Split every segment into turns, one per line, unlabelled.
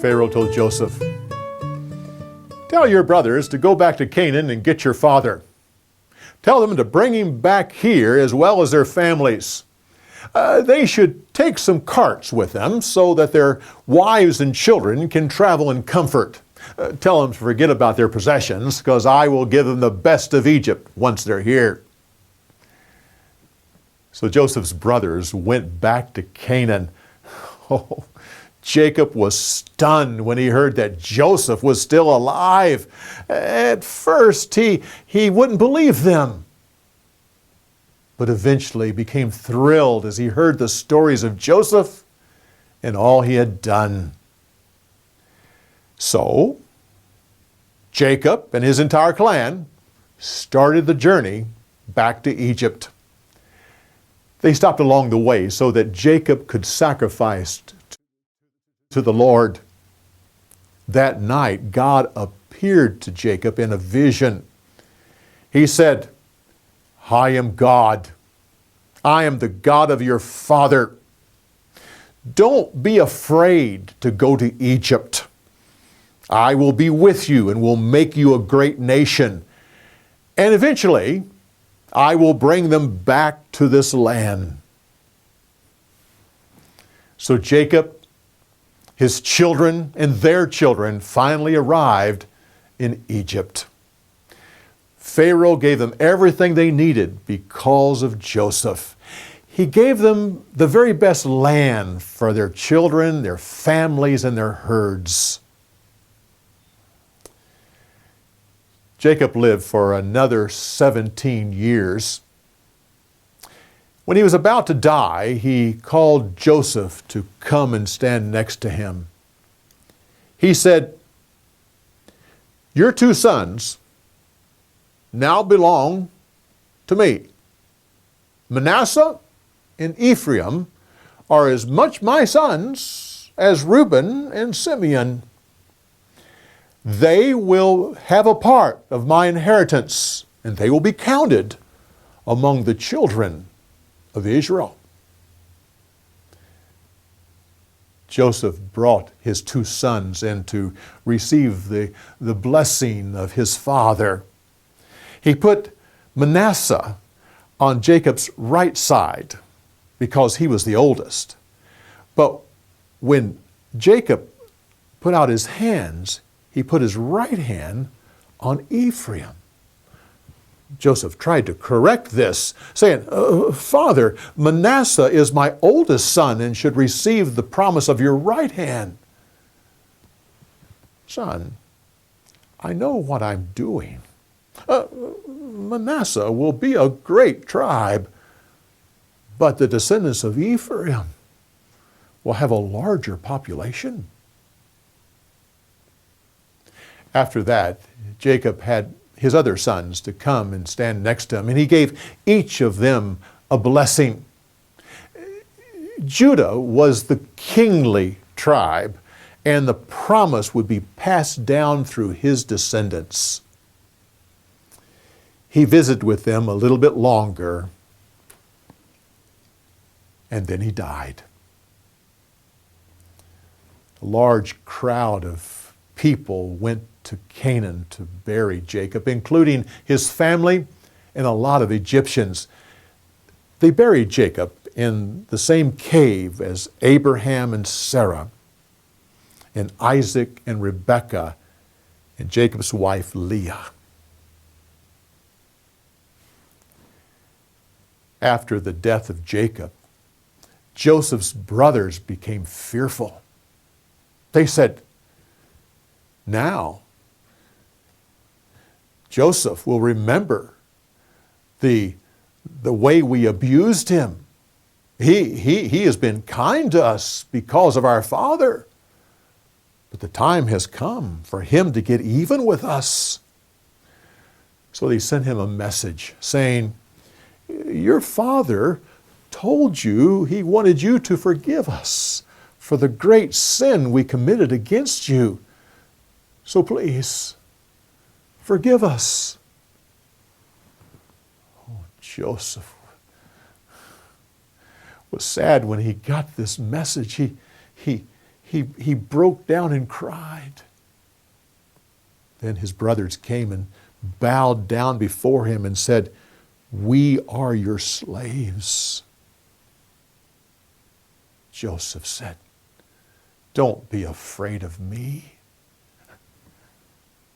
Pharaoh told Joseph, "Tell your brothers to go back to Canaan and get your father. Tell them to bring him back here as well as their families. They should take some carts with them so that their wives and children can travel in comfort. Tell them to forget about their possessions, because I will give them the best of Egypt once they're here." So Joseph's brothers went back to Canaan. Oh, Jacob was stunned when he heard that Joseph was still alive. At first, he wouldn't believe them, but eventually became thrilled as he heard the stories of Joseph and all he had done. So, Jacob and his entire clan started the journey back to Egypt. They stopped along the way so that Jacob could sacrifice to the Lord. That night, God appeared to Jacob in a vision. He said, "I am God. I am the God of your father. Don't be afraid to go to Egypt. I will be with you and will make you a great nation. And eventually, I will bring them back to this land." So Jacob, his children, and their children finally arrived in Egypt. Pharaoh gave them everything they needed because of Joseph. He gave them the very best land for their children, their families, and their herds. Jacob lived for another 17 years. When he was about to die, he called Joseph to come and stand next to him. He said, "Your two sons now belong to me. Manasseh and Ephraim are as much my sons as Reuben and Simeon. They will have a part of my inheritance, and they will be counted among the children of Israel." Joseph brought his two sons in to receive the blessing of his father. He put Manasseh on Jacob's right side because he was the oldest. But when Jacob put out his hands, he put his right hand on Ephraim. Joseph tried to correct this, saying, "Father, Manasseh is my oldest son and should receive the promise of your right hand." "Son, I know what I'm doing. Manasseh will be a great tribe, but the descendants of Ephraim will have a larger population." After that, Jacob had his other sons to come and stand next to him, and he gave each of them a blessing. Judah was the kingly tribe, and the promise would be passed down through his descendants. He visited with them a little bit longer, and then he died. A large crowd of people went to Canaan to bury Jacob, including his family and a lot of Egyptians. They buried Jacob in the same cave as Abraham and Sarah, and Isaac and Rebekah, and Jacob's wife Leah. After the death of Jacob, Joseph's brothers became fearful. They said, "Now, Joseph will remember the way we abused him. He has been kind to us because of our father. But the time has come for him to get even with us." So they sent him a message saying, "Your father told you he wanted you to forgive us for the great sin we committed against you. So please, forgive us." Oh, Joseph was sad when he got this message. He broke down and cried. Then his brothers came and bowed down before him and said, "We are your slaves." Joseph said, "Don't be afraid of me.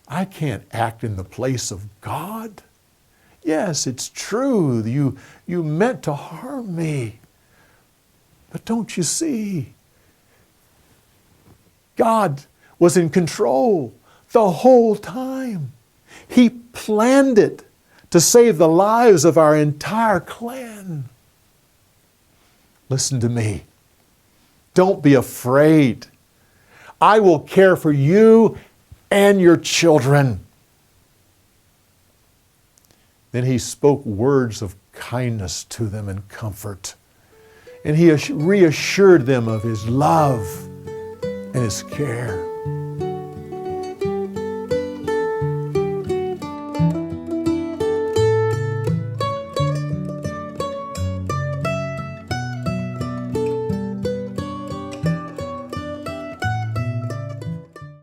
I can't act in the place of God. Yes, it's true, you meant to harm me. But don't you see? God was in control the whole time. He planned it to save the lives of our entire clan. Listen to me. Don't be afraid. I will care for you and your children." Then he spoke words of kindness to them and comfort. And he reassured them of his love and his care.